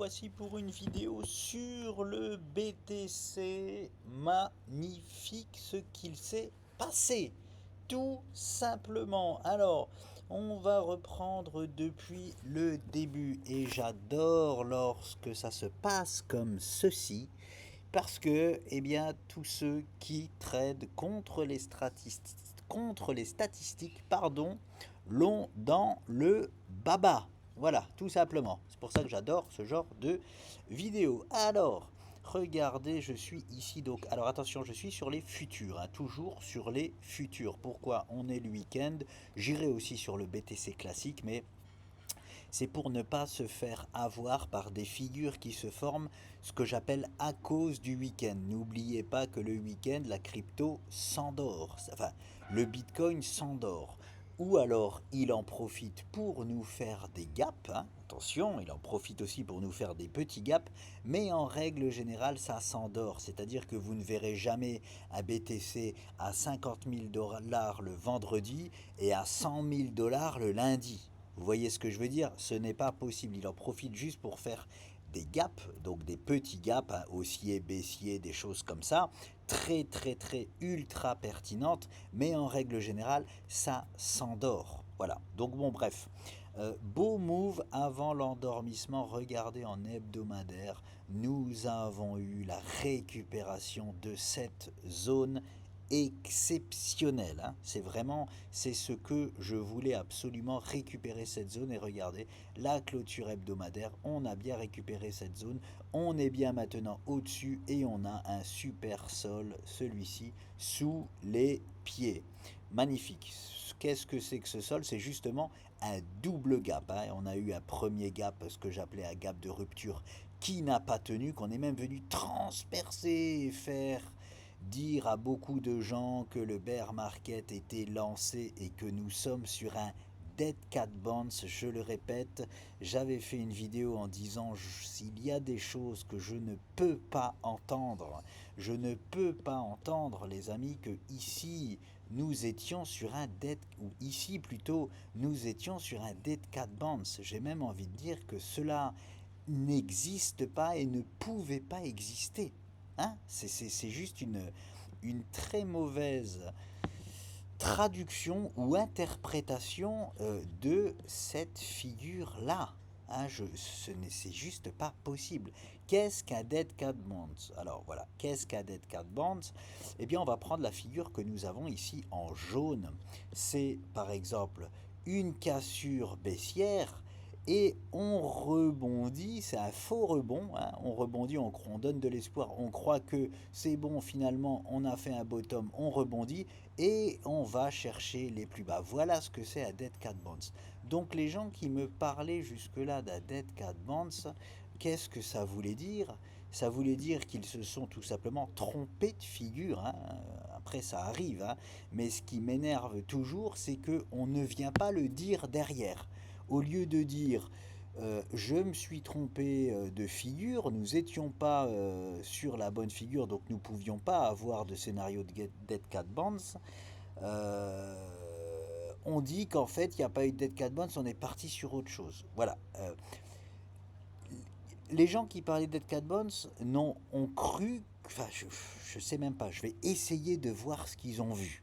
voici pour une vidéo sur le BTC. Magnifique ce qu'il s'est passé, tout simplement. Alors, on va reprendre depuis le début et j'adore lorsque ça se passe comme ceci parce que, eh bien, tous ceux qui tradent contre les statistiques, l'ont dans le baba. Voilà, tout simplement. C'est pour ça que j'adore ce genre de vidéo. Alors, regardez, je suis ici donc. Alors attention, je suis sur les futurs, hein, toujours sur les futurs. Pourquoi? On est le week-end. J'irai aussi sur le BTC classique, mais c'est pour ne pas se faire avoir par des figures qui se forment, ce que j'appelle à cause du week-end. N'oubliez pas que le week-end, la crypto s'endort, enfin le Bitcoin s'endort. Ou alors il en profite pour nous faire des gaps, hein. Attention, il en profite aussi pour nous faire des petits gaps, mais en règle générale ça s'endort, c'est-à-dire que vous ne verrez jamais un BTC à 50 000 dollars le vendredi et à 100 000 dollars le lundi. Vous voyez ce que je veux dire? Ce n'est pas possible. Il en profite juste pour faire des gaps, donc des petits gaps, hein, haussiers, baissiers, des choses comme ça, très très très ultra pertinentes, mais en règle générale, ça s'endort. Voilà. Donc bon, bref. Beau move avant l'endormissement. Regardez en hebdomadaire, nous avons eu la récupération de cette zone exceptionnelle, hein. C'est ce que je voulais absolument récupérer cette zone et regardez la clôture hebdomadaire, on a bien récupéré cette zone, on est bien maintenant au-dessus et on a un super sol, celui-ci, sous les pieds. Magnifique. Qu'est-ce que c'est que ce sol? C'est justement un double gap, hein. On a eu un premier gap, ce que j'appelais un gap de rupture qui n'a pas tenu, qu'on est même venu transpercer et faire dire à beaucoup de gens que le bear market était lancé et que nous sommes sur un Dead Cat Bounce. Je le répète, j'avais fait une vidéo en disant s'il y a des choses que je ne peux pas entendre, je ne peux pas entendre, les amis, que ici nous étions sur un Dead, ou ici plutôt nous étions sur un Dead Cat Bounce. J'ai même envie de dire que cela n'existe pas et ne pouvait pas exister. Hein, c'est juste une très mauvaise traduction ou interprétation de cette figure-là. Hein, c'est juste pas possible. Qu'est-ce qu'un Dead Cat Bounce? Alors voilà, qu'est-ce qu'un Dead Cat Bounce? Eh bien, on va prendre la figure que nous avons ici en jaune. C'est par exemple une cassure baissière et on rebondit, c'est un faux rebond, hein. On rebondit, on donne de l'espoir, on croit que c'est bon, finalement on a fait un bottom, on rebondit et on va chercher les plus bas. Voilà ce que c'est un Dead Cat Bounce. Donc les gens qui me parlaient jusque-là d'un Dead Cat Bounce, qu'est-ce que ça voulait dire? Ça voulait dire qu'ils se sont tout simplement trompés de figure, hein. Après ça arrive, hein. Mais ce qui m'énerve toujours, c'est qu'on ne vient pas le dire derrière. Au lieu de dire je me suis trompé de figure, nous n'étions pas sur la bonne figure, donc nous ne pouvions pas avoir de scénario de Dead Cat Bounce. On dit qu'en fait, il n'y a pas eu de Dead Cat Bounce, on est parti sur autre chose. Voilà. Les gens qui parlaient de Dead Cat Bounce ont cru, enfin, je sais même pas, je vais essayer de voir ce qu'ils ont vu.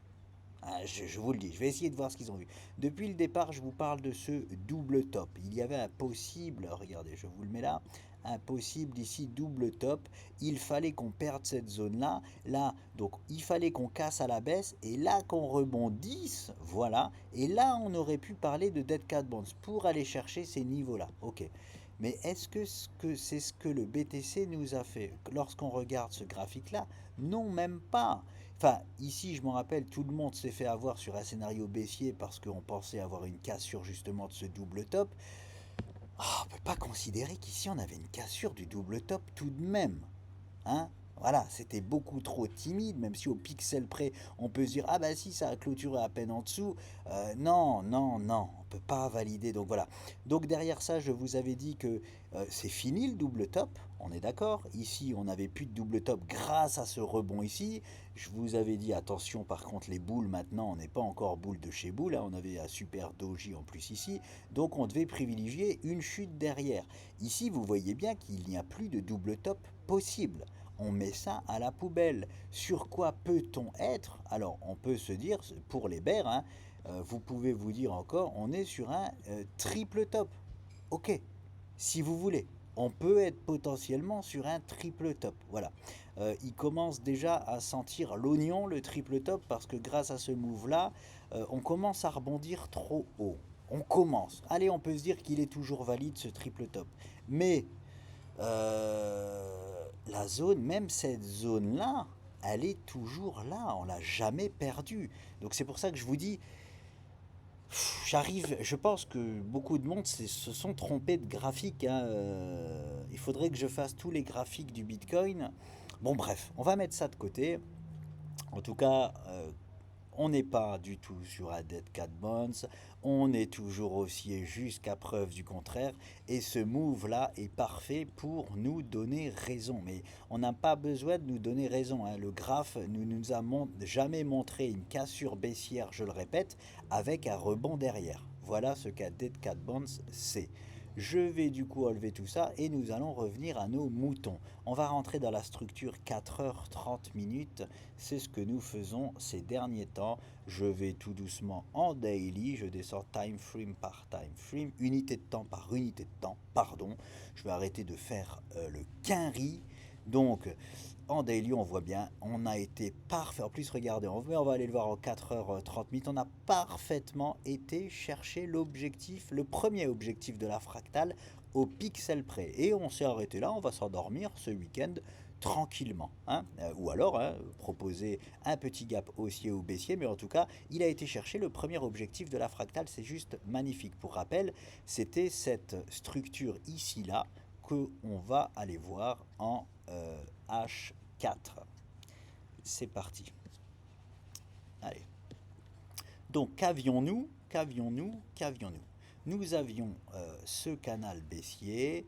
Ah, je vous le dis, je vais essayer de voir ce qu'ils ont vu. Depuis le départ, je vous parle de ce double top. Il y avait un possible, regardez, je vous le mets là, un possible ici double top. Il fallait qu'on perde cette zone-là. Là, donc il fallait qu'on casse à la baisse et là qu'on rebondisse, voilà. Et là, on aurait pu parler de Dead Cat Bounce pour aller chercher ces niveaux-là. Ok. Mais est-ce que c'est ce que le BTC nous a fait lorsqu'on regarde ce graphique-là? Non, même pas. Enfin, ici, je me rappelle, tout le monde s'est fait avoir sur un scénario baissier parce qu'on pensait avoir une cassure justement de ce double top. Oh, on ne peut pas considérer qu'ici on avait une cassure du double top tout de même. Hein? Voilà, c'était beaucoup trop timide, même si au pixel près, on peut se dire, ah bah si, ça a clôturé à peine en dessous. Non, non, non, on peut pas valider. Donc voilà. Donc derrière ça, je vous avais dit que c'est fini le double top, on est d'accord. Ici, on n'avait plus de double top grâce à ce rebond ici. Je vous avais dit, attention, par contre, les boules, maintenant, on n'est pas encore boule de chez boule, hein, on avait un super doji en plus ici. Donc on devait privilégier une chute derrière. Ici, vous voyez bien qu'il n'y a plus de double top possible. On met ça à la poubelle. Sur quoi peut-on être? Alors, on peut se dire, pour les bears, hein, vous pouvez vous dire encore, on est sur un triple top. Ok, si vous voulez. On peut être potentiellement sur un triple top. Voilà. Il commence déjà à sentir l'oignon, le triple top, parce que grâce à ce move-là, on commence à rebondir trop haut. On commence. Allez, on peut se dire qu'il est toujours valide ce triple top. Mais la zone, même cette zone-là, elle est toujours là. On l'a jamais perdue. Donc c'est pour ça que je vous dis, j'arrive, je pense que beaucoup de monde se sont trompés de graphique, hein. Il faudrait que je fasse tous les graphiques du Bitcoin. Bon, bref, on va mettre ça de côté. En tout cas, on n'est pas du tout sur un Dead Cat Bounce, on est toujours haussier jusqu'à preuve du contraire, et ce move-là est parfait pour nous donner raison. Mais on n'a pas besoin de nous donner raison, hein. Le graphe ne nous a jamais montré une cassure baissière, je le répète, avec un rebond derrière. Voilà ce qu'un Dead Cat Bounce c'est. Je vais du coup enlever tout ça et nous allons revenir à nos moutons. On va rentrer dans la structure 4h30. C'est ce que nous faisons ces derniers temps. Je vais tout doucement en daily. Je descends time frame par time frame, unité de temps par unité de temps. Pardon. Je vais arrêter de faire le quinri. Donc, en daily, on voit bien, on a été parfait. En plus, regardez, on va aller le voir en 4h30. On a parfaitement été chercher l'objectif, le premier objectif de la fractale au pixel près. Et on s'est arrêté là, on va s'endormir ce week-end tranquillement, hein. Ou alors hein, proposer un petit gap haussier ou baissier, mais en tout cas, il a été chercher le premier objectif de la fractale. C'est juste magnifique. Pour rappel, c'était cette structure ici-là que on va aller voir en H4. C'est parti. Allez. Donc, qu'avions-nous? Nous avions ce canal baissier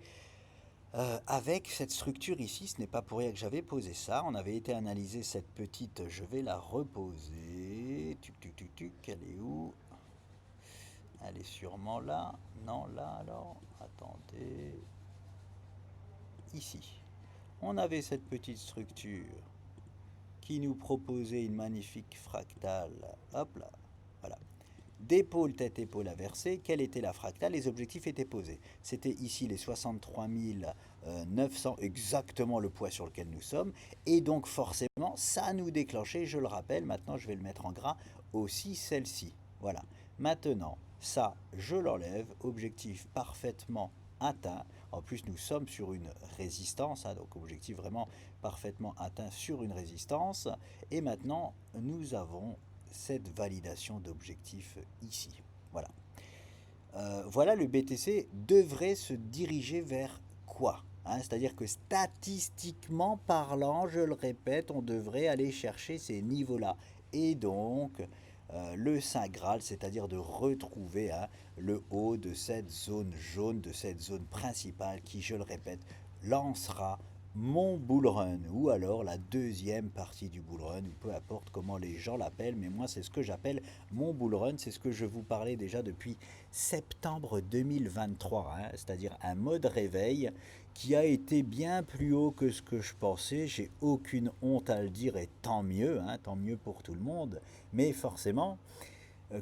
avec cette structure ici. Ce n'est pas pour rien que j'avais posé ça. On avait été analyser cette petite. Je vais la reposer. Elle est où? Elle est sûrement là. Non, là alors. Attendez. Ici. On avait cette petite structure qui nous proposait une magnifique fractale. Hop là, voilà. D'épaule, tête, épaule inversée, quelle était la fractale? Les objectifs étaient posés. C'était ici les 63 900, exactement le poids sur lequel nous sommes. Et donc forcément, ça nous déclenchait, je le rappelle, maintenant je vais le mettre en gras, aussi celle-ci. Voilà. Maintenant, ça, je l'enlève. Objectif parfaitement atteint. En plus, nous sommes sur une résistance, hein, donc objectif vraiment parfaitement atteint sur une résistance. Et maintenant, nous avons cette validation d'objectif ici. Voilà. Voilà, le BTC devrait se diriger vers quoi, hein? C'est-à-dire que statistiquement parlant, je le répète, on devrait aller chercher ces niveaux-là. Et donc, le Saint Graal, c'est-à-dire de retrouver hein, le haut de cette zone jaune, de cette zone principale qui, je le répète, lancera mon bull run ou alors la deuxième partie du bull run, ou peu importe comment les gens l'appellent, mais moi c'est ce que j'appelle mon bull run, c'est ce que je vous parlais déjà depuis septembre 2023, hein, c'est-à-dire un mode réveil qui a été bien plus haut que ce que je pensais. J'ai aucune honte à le dire et tant mieux pour tout le monde, mais forcément,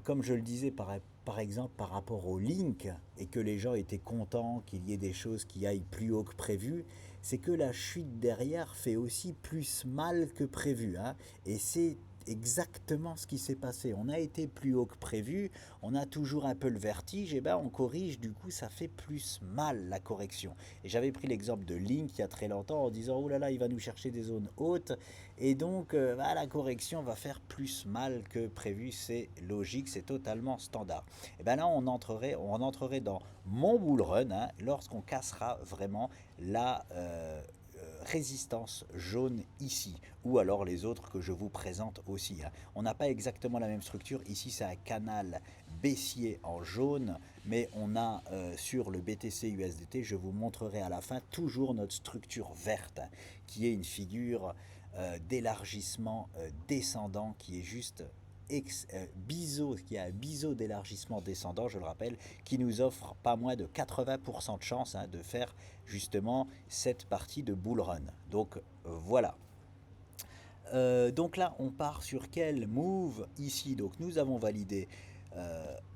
comme je le disais par exemple par rapport au Link et que les gens étaient contents qu'il y ait des choses qui aillent plus haut que prévu, c'est que la chute derrière fait aussi plus mal que prévu, hein. Et c'est exactement ce qui s'est passé. On a été plus haut que prévu, on a toujours un peu le vertige, et ben on corrige, du coup ça fait plus mal la correction. Et j'avais pris l'exemple de Link il y a très longtemps en disant oh là là, il va nous chercher des zones hautes, et donc bah, la correction va faire plus mal que prévu, c'est logique, c'est totalement standard. Et ben là on entrerait dans mon bull run hein, lorsqu'on cassera vraiment la résistance jaune ici, ou alors les autres que je vous présente aussi, hein. On n'a pas exactement la même structure, ici c'est un canal baissier en jaune, mais on a sur le BTC USDT, je vous montrerai à la fin, toujours notre structure verte, hein, qui est une figure d'élargissement descendant qui est juste biseau, qui a un biseau d'élargissement descendant, je le rappelle, qui nous offre pas moins de 80% de chance, hein, de faire justement cette partie de bull run. Donc voilà. Donc là, on part sur quel move ici. Donc nous avons validé.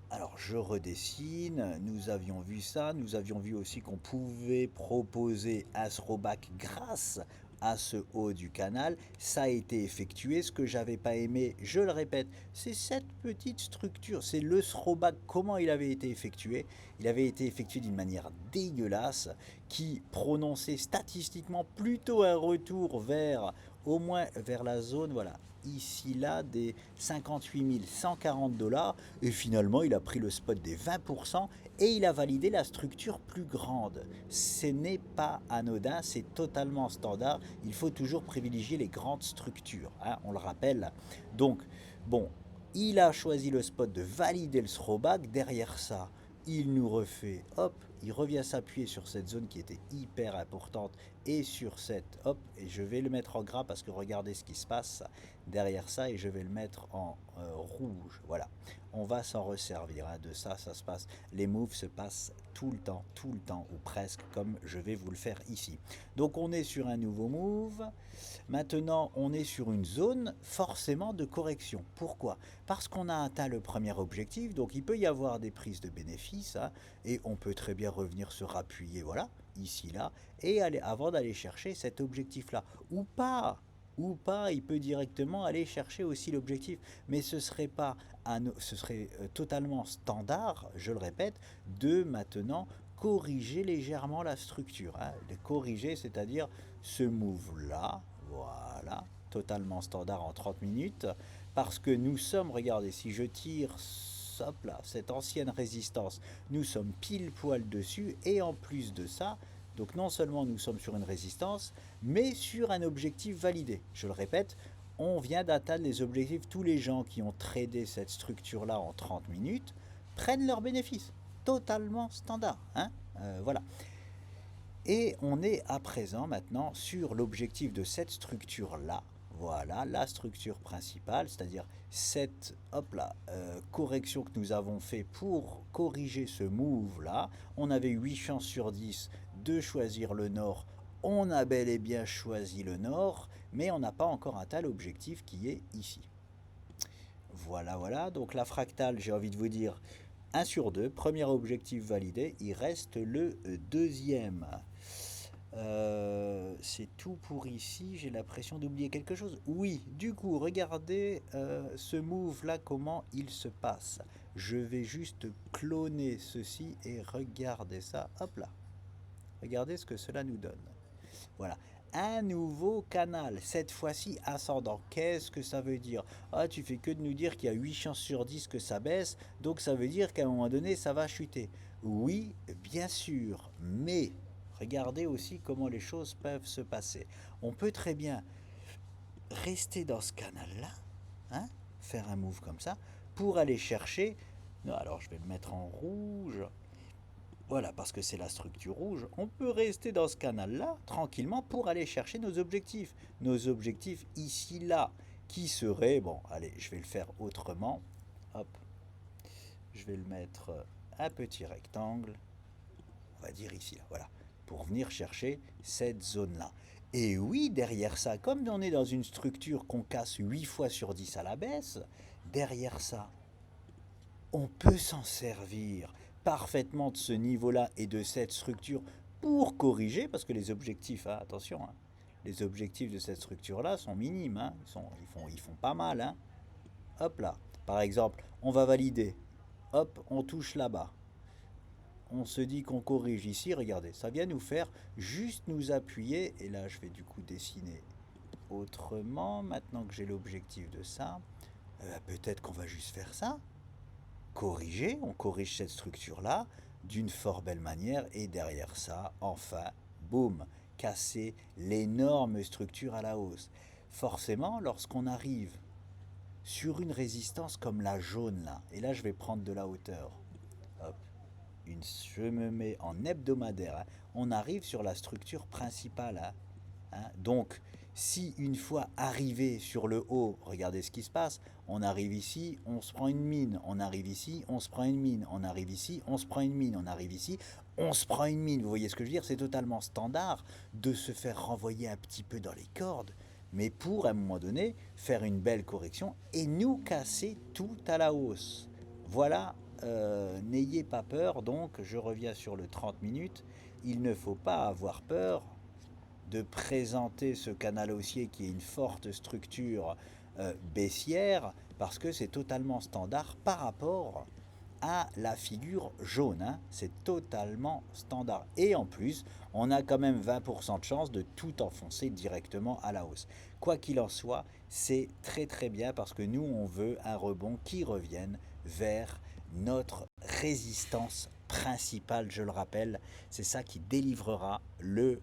Alors je redessine. Nous avions vu ça. Nous avions vu aussi qu'on pouvait proposer un throwback grâce à ce haut du canal. Ça a été effectué. Ce que j'avais pas aimé, je le répète, c'est cette petite structure. C'est le throwback. Comment il avait été effectué? Il avait été effectué d'une manière dégueulasse qui prononçait statistiquement plutôt un retour vers au moins vers la zone, voilà, ici là, des 58 140 dollars, et finalement il a pris le spot des 20% et il a validé la structure plus grande. Ce n'est pas anodin, c'est totalement standard, il faut toujours privilégier les grandes structures, hein, on le rappelle. Donc, bon, il a choisi le spot de valider le throwback, derrière ça, il nous refait, hop, il revient s'appuyer sur cette zone qui était hyper importante et sur cette, hop, et je vais le mettre en gras parce que regardez ce qui se passe derrière ça et je vais le mettre en rouge, voilà. On va s'en resservir, hein, de ça, ça se passe. Les moves se passent tout le temps, ou presque, comme je vais vous le faire ici. Donc on est sur un nouveau move. Maintenant, on est sur une zone forcément de correction. Pourquoi? Parce qu'on a atteint le premier objectif, donc il peut y avoir des prises de bénéfices, hein, et on peut très bien revenir se rappuyer, voilà, ici, là, et aller, avant d'aller chercher cet objectif-là. Ou pas, il peut directement aller chercher aussi l'objectif. Mais ce serait pas ce serait totalement standard, je le répète, de maintenant corriger légèrement la structure, hein. De corriger, c'est-à-dire ce move-là, voilà, totalement standard en 30 minutes, parce que nous sommes, regardez, si je tire, hop là, cette ancienne résistance, nous sommes pile poil dessus, et en plus de ça, donc non seulement nous sommes sur une résistance, mais sur un objectif validé. Je le répète, on vient d'atteindre les objectifs. Tous les gens qui ont tradé cette structure-là en 30 minutes prennent leurs bénéfices. Totalement standard, hein, voilà. Et on est à présent maintenant sur l'objectif de cette structure-là. Voilà, la structure principale, c'est-à-dire cette hop là, correction que nous avons fait pour corriger ce move-là. On avait 8 chances sur 10 de choisir le nord. On a bel et bien choisi le nord, mais on n'a pas encore atteint l'objectif qui est ici. Voilà, voilà. Donc la fractale, j'ai envie de vous dire 1 sur 2. Premier objectif validé. Il reste le deuxième. C'est tout pour ici. J'ai l'impression d'oublier quelque chose. Oui, du coup, regardez ce move là, comment il se passe. Je vais juste cloner ceci et regardez ça. Hop là. Regardez ce que cela nous donne. Voilà. Un nouveau canal, cette fois-ci ascendant. Qu'est-ce que ça veut dire? Ah, tu fais que de nous dire qu'il y a 8 chances sur 10 que ça baisse, donc ça veut dire qu'à un moment donné, ça va chuter. Oui, bien sûr, mais regardez aussi comment les choses peuvent se passer. On peut très bien rester dans ce canal-là, hein, faire un move comme ça, pour aller chercher... Non, alors je vais le mettre en rouge. Voilà, parce que c'est la structure rouge. On peut rester dans ce canal-là, tranquillement, pour aller chercher nos objectifs. Nos objectifs ici, là, qui seraient... Bon, allez, je vais le faire autrement. Hop. Je vais le mettre un petit rectangle. On va dire ici, là, voilà. Pour venir chercher cette zone-là. Et oui, derrière ça, comme on est dans une structure qu'on casse 8 fois sur 10 à la baisse, derrière ça, on peut s'en servir parfaitement de ce niveau-là et de cette structure pour corriger, parce que les objectifs, hein, attention, hein, les objectifs de cette structure-là sont minimes, hein, ils font pas mal. Hein. Hop là, par exemple, on va valider, hop, on touche là-bas. On se dit qu'on corrige ici, regardez, ça vient nous faire juste nous appuyer, et là je vais du coup dessiner autrement, maintenant que j'ai l'objectif de ça, peut-être qu'on va juste faire ça, corriger, on corrige cette structure-là d'une fort belle manière et derrière ça, enfin, boum, casser l'énorme structure à la hausse. Forcément, lorsqu'on arrive sur une résistance comme la jaune là, et là je vais prendre de la hauteur, hop, je me mets en hebdomadaire, hein, on arrive sur la structure principale, hein, hein. Donc si une fois arrivé sur le haut, regardez ce qui se passe, on arrive ici, on se prend une mine, on arrive ici, on se prend une mine, on arrive ici, on se prend une mine, on arrive ici, on se prend une mine, vous voyez ce que je veux dire, c'est totalement standard de se faire renvoyer un petit peu dans les cordes, mais pour, à un moment donné, faire une belle correction et nous casser tout à la hausse. Voilà, n'ayez pas peur, donc je reviens sur le 30 minutes, il ne faut pas avoir peur de présenter ce canal haussier qui est une forte structure baissière, parce que c'est totalement standard par rapport à la figure jaune, hein. C'est totalement standard. Et en plus, on a quand même 20% de chance de tout enfoncer directement à la hausse. Quoi qu'il en soit, c'est très très bien parce que nous, on veut un rebond qui revienne vers notre résistance principale, je le rappelle. C'est ça qui délivrera le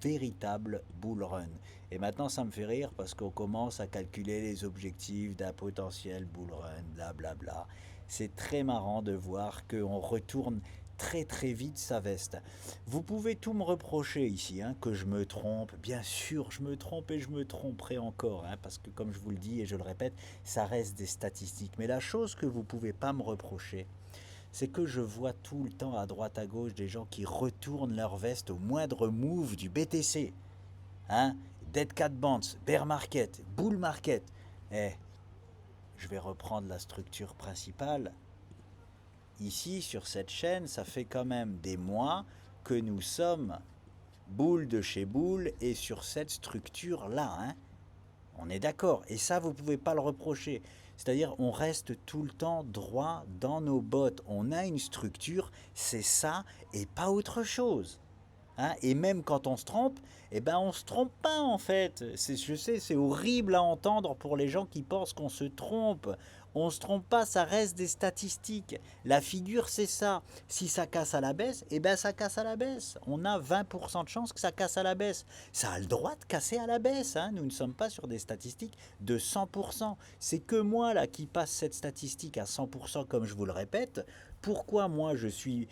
véritable bull run. Et maintenant, ça me fait rire parce qu'on commence à calculer les objectifs d'un potentiel bull run, blablabla. Bla bla. C'est très marrant de voir qu'on retourne très très vite sa veste. Vous pouvez tout me reprocher ici, hein, que je me trompe. Bien sûr, je me trompe et je me tromperai encore, hein, parce que comme je vous le dis et je le répète, ça reste des statistiques. Mais la chose que vous ne pouvez pas me reprocher, c'est que je vois tout le temps à droite à gauche des gens qui retournent leur veste au moindre move du BTC. Hein? Dead Cat Bonds, Bear Market, Bull Market. Eh, je vais reprendre la structure principale. Ici, sur cette chaîne, ça fait quand même des mois que nous sommes boule de chez boule et sur cette structure-là. Hein? On est d'accord. Et ça, vous ne pouvez pas le reprocher. C'est-à-dire, on reste tout le temps droit dans nos bottes. On a une structure, c'est ça et pas autre chose. Hein, et même quand on se trompe, eh ben on se trompe pas en fait. Je sais, c'est horrible à entendre pour les gens qui pensent qu'on se trompe. On se trompe pas, ça reste des statistiques. La figure, c'est ça. Si ça casse à la baisse, eh ben ça casse à la baisse. On a 20% de chance que ça casse à la baisse. Ça a le droit de casser à la baisse. Hein. Nous ne sommes pas sur des statistiques de 100%. C'est que moi là qui passe cette statistique à 100% comme je vous le répète. Pourquoi moi je suis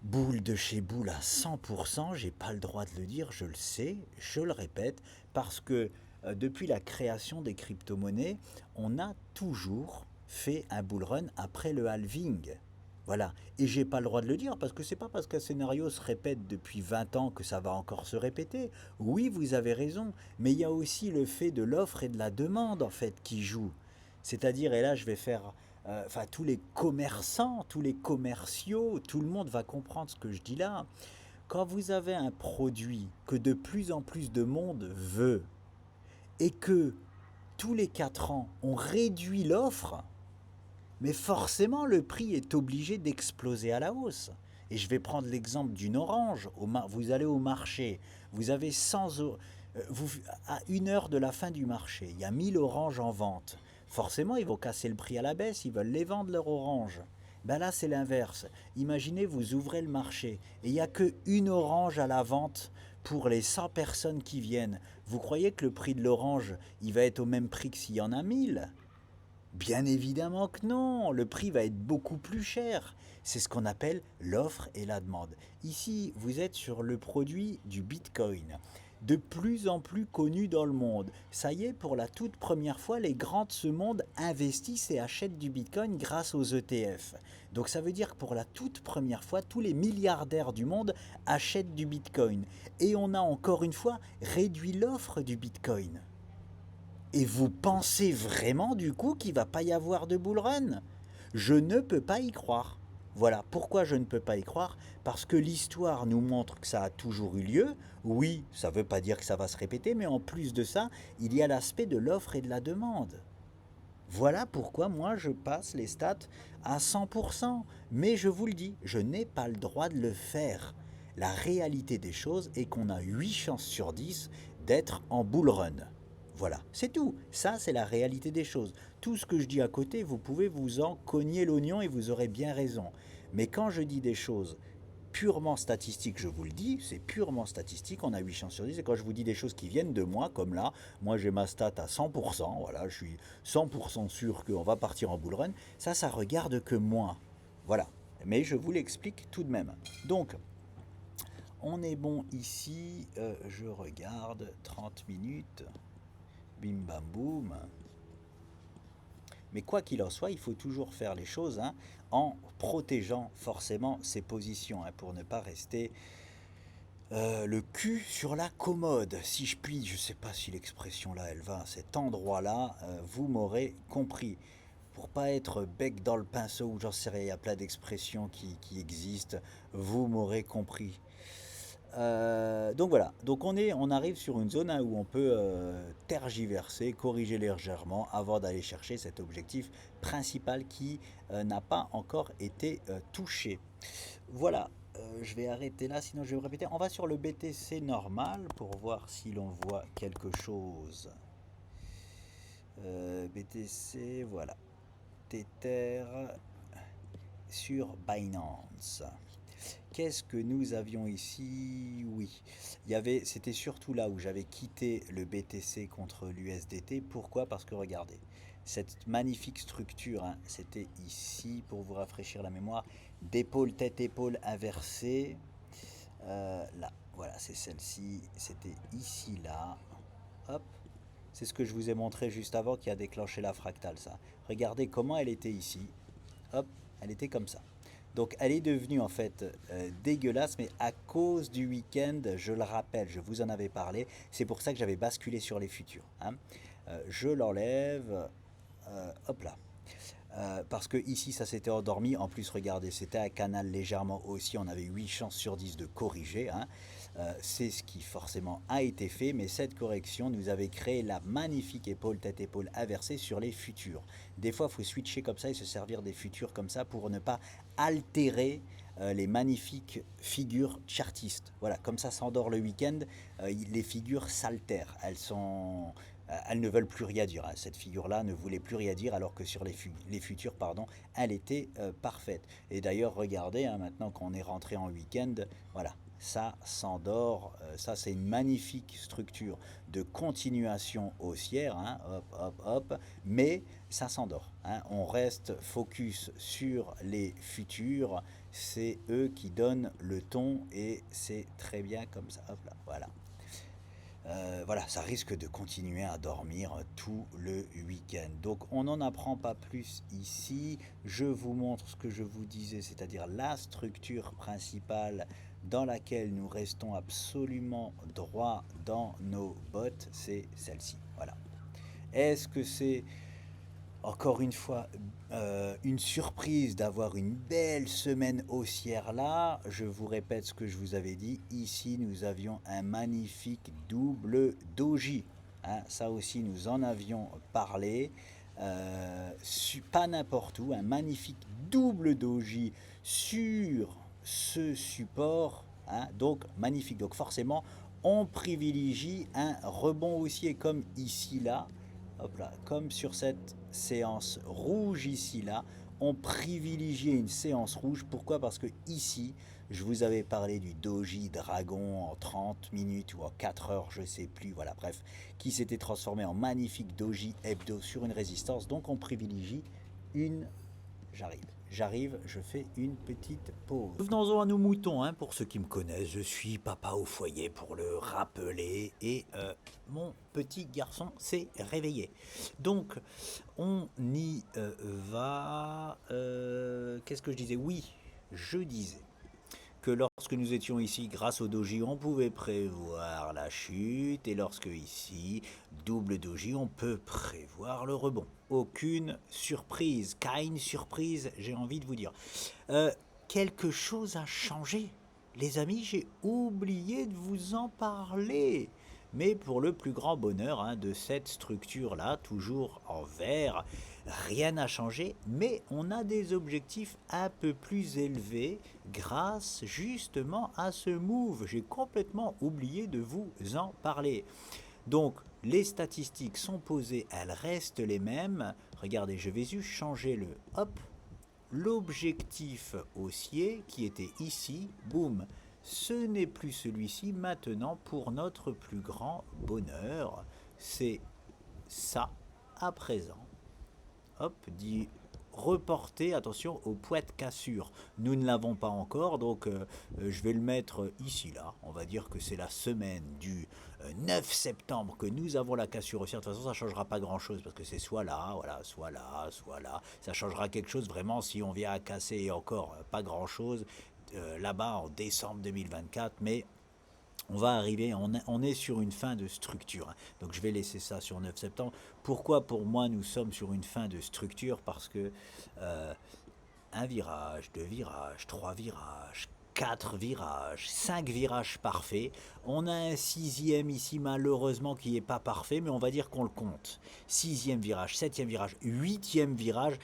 boule de chez boule à 100%, j'ai pas le droit de le dire, je le sais, je le répète, parce que depuis la création des crypto-monnaies, on a toujours fait un bull run après le halving. Voilà. Et j'ai pas le droit de le dire parce que c'est pas parce qu'un scénario se répète depuis 20 ans que ça va encore se répéter. Oui, vous avez raison, mais il y a aussi le fait de l'offre et de la demande en fait qui joue. C'est-à-dire, et là je vais faire enfin tous les commerçants, tous les commerciaux, tout le monde va comprendre ce que je dis là. Quand vous avez un produit que de plus en plus de monde veut et que tous les 4 ans on réduit l'offre, mais forcément le prix est obligé d'exploser à la hausse. Et je vais prendre l'exemple d'une orange. Vous allez au marché, vous avez 100 à 1 heure de la fin du marché, il y a 1000 oranges en vente. Forcément, ils vont casser le prix à la baisse, ils veulent les vendre leur orange. Ben là, c'est l'inverse. Imaginez, vous ouvrez le marché et il n'y a qu'une orange à la vente pour les 100 personnes qui viennent. Vous croyez que le prix de l'orange, il va être au même prix que s'il y en a 1000 ? Bien évidemment que non, le prix va être beaucoup plus cher. C'est ce qu'on appelle l'offre et la demande. Ici, vous êtes sur le produit du Bitcoin, de plus en plus connu dans le monde. Ça y est, pour la toute première fois, les grands de ce monde investissent et achètent du Bitcoin grâce aux ETF. Donc ça veut dire que pour la toute première fois, tous les milliardaires du monde achètent du Bitcoin. Et on a encore une fois réduit l'offre du Bitcoin. Et vous pensez vraiment du coup qu'il ne va pas y avoir de bull run? Je ne peux pas y croire. Voilà, pourquoi je ne peux pas y croire? Parce que l'histoire nous montre que ça a toujours eu lieu. Oui, ça ne veut pas dire que ça va se répéter, mais en plus de ça, il y a l'aspect de l'offre et de la demande. Voilà pourquoi moi je passe les stats à 100%. Mais je vous le dis, je n'ai pas le droit de le faire. La réalité des choses est qu'on a 8 chances sur 10 d'être en bull run. Voilà, c'est tout. Ça, c'est la réalité des choses. Tout ce que je dis à côté, vous pouvez vous en cogner l'oignon et vous aurez bien raison. Mais quand je dis des choses purement statistique, je vous le dis, c'est purement statistique, on a 8 chances sur 10, et quand je vous dis des choses qui viennent de moi, comme là, moi j'ai ma stat à 100%, voilà, je suis 100% sûr qu'on va partir en bull run, ça regarde que moi, voilà, mais je vous l'explique tout de même. Donc, on est bon ici, je regarde, 30 minutes, bim bam boum. Mais quoi qu'il en soit, il faut toujours faire les choses en protégeant forcément ses positions pour ne pas rester le cul sur la commode. Si je puis, je ne sais pas si l'expression là elle va à cet endroit-là, vous m'aurez compris. Pour pas être bec dans le pinceau ou j'en sais rien, il y a plein d'expressions qui existent, vous m'aurez compris. Donc voilà, donc on arrive sur une zone où on peut tergiverser, corriger légèrement avant d'aller chercher cet objectif principal qui n'a pas encore été touché. Voilà, je vais arrêter là, sinon je vais me répéter. On va sur le BTC normal pour voir si l'on voit quelque chose. BTC, voilà. Tether sur Binance. Qu'est-ce que nous avions ici? Oui, c'était surtout là où j'avais quitté le BTC contre l'USDT. Pourquoi? Parce que regardez, cette magnifique structure, c'était ici, pour vous rafraîchir la mémoire, d'épaule, tête-épaule inversée. Là, voilà, c'est celle-ci, c'était ici, là. Hop, c'est ce que je vous ai montré juste avant qui a déclenché la fractale, ça. Regardez comment elle était ici. Hop, elle était comme ça. Donc elle est devenue en fait dégueulasse, mais à cause du week-end, je le rappelle, je vous en avais parlé, c'est pour ça que j'avais basculé sur les futurs. Je l'enlève, hop là. Parce que ici ça s'était endormi, en plus regardez, c'était un canal légèrement haussier, on avait 8 chances sur 10 de corriger. C'est ce qui forcément a été fait, mais cette correction nous avait créé la magnifique épaule tête-épaule inversée sur les futurs. Des fois il faut switcher comme ça et se servir des futurs comme ça pour ne pas altérer les magnifiques figures chartistes. Voilà, comme ça s'endort le week-end, les figures s'altèrent, elles ne veulent plus rien dire. Cette figure-là ne voulait plus rien dire alors que sur les futurs, pardon, elle était parfaite. Et d'ailleurs, regardez, maintenant qu'on est rentré en week-end, voilà, ça s'endort. Ça, c'est une magnifique structure de continuation haussière, hop, hop, hop, mais ça s'endort. On reste focus sur les futurs. C'est eux qui donnent le ton et c'est très bien comme ça. Hop là, voilà. Voilà, ça risque de continuer à dormir tout le week-end. Donc on n'en apprend pas plus ici. Je vous montre ce que je vous disais, c'est-à-dire la structure principale dans laquelle nous restons absolument droit dans nos bottes, c'est celle-ci. Voilà. Est-ce que c'est encore une fois, une surprise d'avoir une belle semaine haussière là? Je vous répète ce que je vous avais dit. Ici, nous avions un magnifique double doji. Ça aussi, nous en avions parlé. Pas n'importe où, un magnifique double doji sur ce support. Donc, magnifique. Donc, forcément, on privilégie un rebond haussier comme ici là. Hop là, comme sur cette séance rouge ici là, on privilégiait une séance rouge. Pourquoi? Parce que ici, je vous avais parlé du doji dragon en 30 minutes ou en 4 heures, je sais plus, voilà, bref, qui s'était transformé en magnifique doji hebdo sur une résistance. Donc on privilégie une... J'arrive, je fais une petite pause. Revenons-en à nos moutons, pour ceux qui me connaissent, je suis papa au foyer pour le rappeler et mon petit garçon s'est réveillé. Donc on y va. Qu'est-ce que je disais? Oui, je disais que lorsque nous étions ici, grâce au doji, on pouvait prévoir la chute, et lorsque ici, double doji, on peut prévoir le rebond. Aucune surprise, keine surprise, j'ai envie de vous dire. Quelque chose a changé. Les amis, j'ai oublié de vous en parler. Mais pour le plus grand bonheur de cette structure-là, toujours en vert, rien n'a changé, mais on a des objectifs un peu plus élevés grâce justement à ce move. J'ai complètement oublié de vous en parler. Donc, les statistiques sont posées, elles restent les mêmes. Regardez, je vais juste changer le hop. l'objectif haussier qui était ici, boum, ce n'est plus celui-ci maintenant pour notre plus grand bonheur. C'est ça à présent. Hop, dit reporter, attention, au poids de cassure. Nous ne l'avons pas encore, donc je vais le mettre ici, là. On va dire que c'est la semaine du 9 septembre que nous avons la cassure haussière. De toute façon, ça ne changera pas grand-chose, parce que c'est soit là, voilà, soit là, soit là. Ça changera quelque chose vraiment si on vient à casser, et encore pas grand-chose, là-bas en décembre 2024, mais on va arriver, on est sur une fin de structure. Donc je vais laisser ça sur 9 septembre. Pourquoi pour moi nous sommes sur une fin de structure? Parce que un virage, deux virages, trois virages, quatre virages, cinq virages parfaits. On a un sixième ici malheureusement qui n'est pas parfait, mais on va dire qu'on le compte. Sixième virage, septième virage, huitième virage.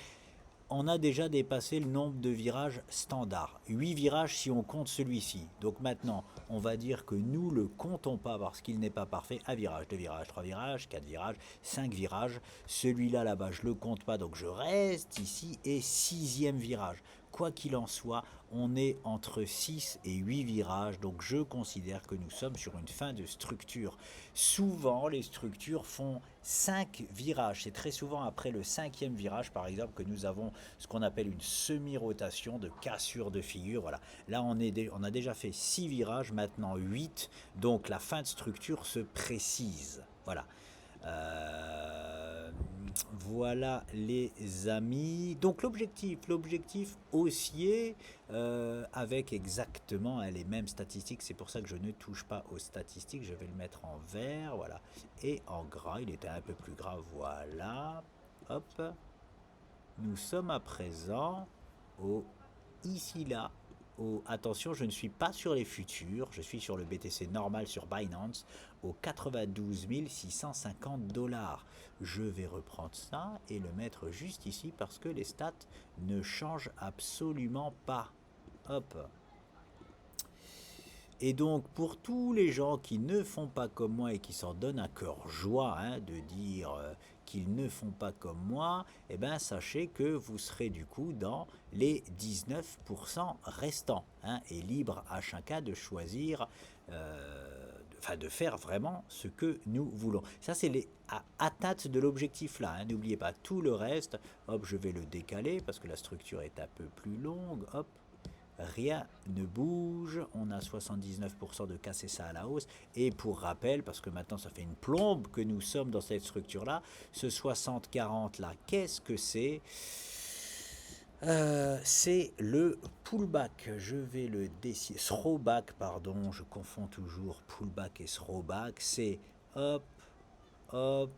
On a déjà dépassé le nombre de virages standards. 8 virages si on compte celui-ci. Donc maintenant, on va dire que nous ne le comptons pas parce qu'il n'est pas parfait. Un virage, deux virages, trois virages, quatre virages, cinq virages. Celui-là, là-bas, je ne le compte pas, donc je reste ici. Et sixième virage. Quoi qu'il en soit, on est entre 6 et 8 virages, donc je considère que nous sommes sur une fin de structure. Souvent, les structures font 5 virages. C'est très souvent après le cinquième virage, par exemple, que nous avons ce qu'on appelle une semi-rotation de cassure de figure. Voilà. Là, on a déjà fait 6 virages, maintenant 8, donc la fin de structure se précise. Voilà. Voilà les amis. Donc l'objectif haussier avec exactement les mêmes statistiques. C'est pour ça que je ne touche pas aux statistiques. Je vais le mettre en vert, voilà, et en gras. Il était un peu plus gras, voilà. Hop. Nous sommes à présent au ici là. Attention, je ne suis pas sur les futurs, je suis sur le BTC normal sur Binance au 92 650 $. Je vais reprendre ça et le mettre juste ici parce que les stats ne changent absolument pas. Hop. Et donc pour tous les gens qui ne font pas comme moi et qui s'en donnent un cœur joie de dire qu'ils ne font pas comme moi, eh ben sachez que vous serez du coup dans les 19% restants et libre à chacun de choisir, de faire vraiment ce que nous voulons. Ça c'est les atteintes de l'objectif là, n'oubliez pas tout le reste. Hop, je vais le décaler parce que la structure est un peu plus longue. Hop. Rien ne bouge, on a 79% de casser ça à la hausse. Et pour rappel, parce que maintenant ça fait une plombe que nous sommes dans cette structure-là, ce 60-40 là, qu'est-ce que c'est? C'est le pullback. Je vais le décider. Throwback, pardon, je confonds toujours pullback et throwback. C'est hop, hop,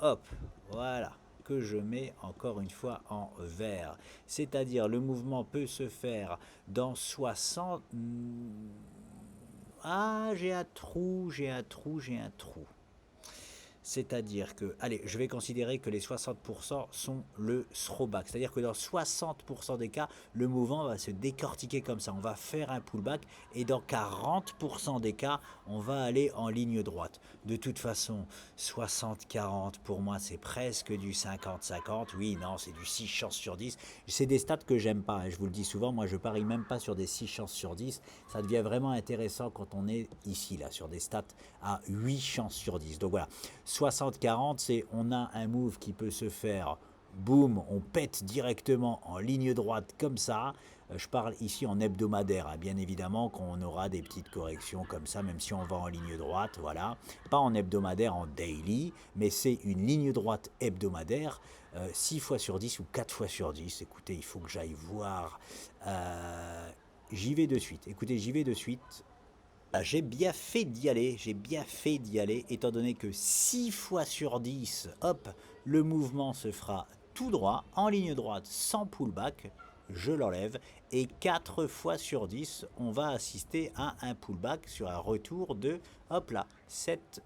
hop. Voilà. Que je mets encore une fois en vert. C'est-à-dire le mouvement peut se faire dans 60... Ah, j'ai un trou. C'est-à-dire que, allez, je vais considérer que les 60% sont le throwback. C'est-à-dire que dans 60% des cas, le mouvement va se décortiquer comme ça. On va faire un pullback et dans 40% des cas, on va aller en ligne droite. De toute façon, 60-40, pour moi, c'est presque du 50-50. Oui, non, c'est du 6 chances sur 10. C'est des stats que j'aime pas. Je vous le dis souvent, moi, je parie même pas sur des 6 chances sur 10. Ça devient vraiment intéressant quand on est ici, là, sur des stats à 8 chances sur 10. Donc voilà. 60-40, c'est on a un move qui peut se faire, boum, on pète directement en ligne droite comme ça. Je parle ici en hebdomadaire, bien évidemment qu'on aura des petites corrections comme ça, même si on va en ligne droite, voilà. Pas en hebdomadaire, en daily, mais c'est une ligne droite hebdomadaire, 6 fois sur 10 ou 4 fois sur 10. Écoutez, il faut que j'aille voir. J'y vais de suite. Écoutez, j'y vais de suite. J'ai bien fait d'y aller, étant donné que 6 fois sur 10, hop, le mouvement se fera tout droit, en ligne droite, sans pullback, je l'enlève, et 4 fois sur 10, on va assister à un pullback sur un retour de, hop là, cette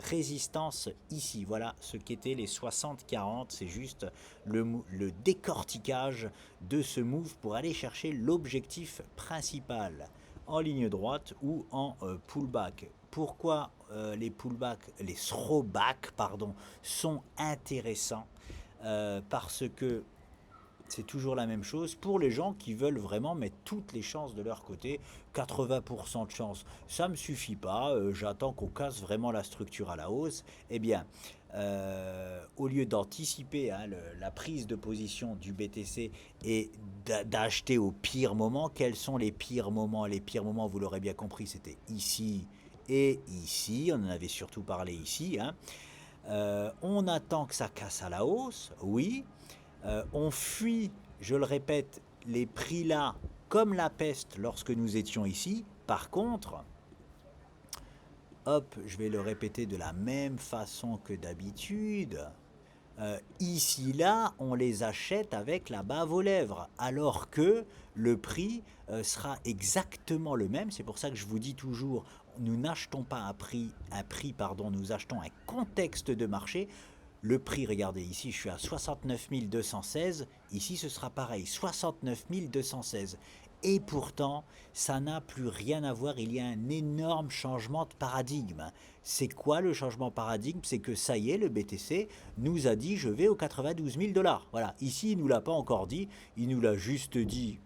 résistance ici. Voilà ce qu'étaient les 60-40, c'est juste le décortiquage de ce move pour aller chercher l'objectif principal en ligne droite ou en pullback. Pourquoi les pullbacks, les throwbacks, pardon, sont intéressants? Parce que c'est toujours la même chose pour les gens qui veulent vraiment mettre toutes les chances de leur côté. 80% de chance, ça ne me suffit pas, j'attends qu'on casse vraiment la structure à la hausse. Eh bien, au lieu d'anticiper hein, la prise de position du BTC et d'acheter au pire moment, quels sont les pires moments? Les pires moments, vous l'aurez bien compris, c'était ici et ici, on en avait surtout parlé ici. Hein. On attend que ça casse à la hausse, oui. On fuit, je le répète, les prix là comme la peste lorsque nous étions ici. Par contre, hop, je vais le répéter de la même façon que d'habitude. Ici, là, on les achète avec la bave aux lèvres, alors que le prix sera exactement le même. C'est pour ça que je vous dis toujours, nous n'achetons pas nous achetons un contexte de marché. Le prix, regardez ici, je suis à 69 216, ici ce sera pareil, 69 216. Et pourtant, ça n'a plus rien à voir, il y a un énorme changement de paradigme. C'est quoi le changement de paradigme? C'est que ça y est, le BTC nous a dit je vais aux 92 000 $. Voilà, ici il ne nous l'a pas encore dit, il nous l'a juste dit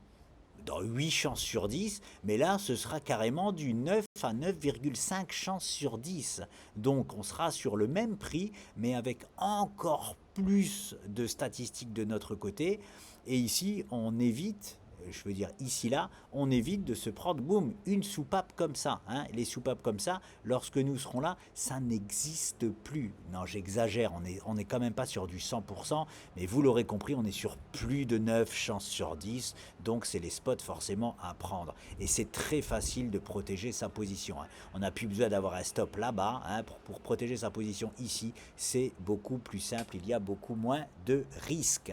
dans 8 chances sur 10, mais là ce sera carrément du 9 à 9,5 chances sur 10. Donc on sera sur le même prix, mais avec encore plus de statistiques de notre côté. Et ici, on évite, je veux dire ici là, on évite de se prendre, boum, une soupape comme ça. Hein. Les soupapes comme ça, lorsque nous serons là, ça n'existe plus. Non, j'exagère, on est quand même pas sur du 100%, mais vous l'aurez compris, on est sur plus de 9 chances sur 10, donc c'est les spots forcément à prendre. Et c'est très facile de protéger sa position. Hein. On n'a plus besoin d'avoir un stop là-bas hein, pour protéger sa position ici. C'est beaucoup plus simple, il y a beaucoup moins de risques.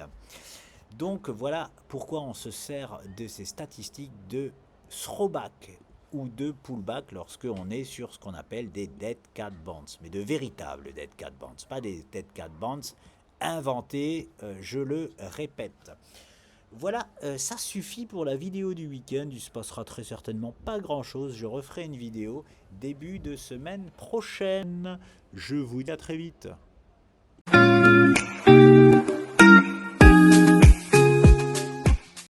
Donc voilà pourquoi on se sert de ces statistiques de throwback ou de pullback lorsque on est sur ce qu'on appelle des dead cat bonds, mais de véritables dead cat bonds, pas des dead cat bonds inventés, je le répète. Voilà, ça suffit pour la vidéo du week-end, il se passera très certainement pas grand-chose, je referai une vidéo début de semaine prochaine. Je vous dis à très vite.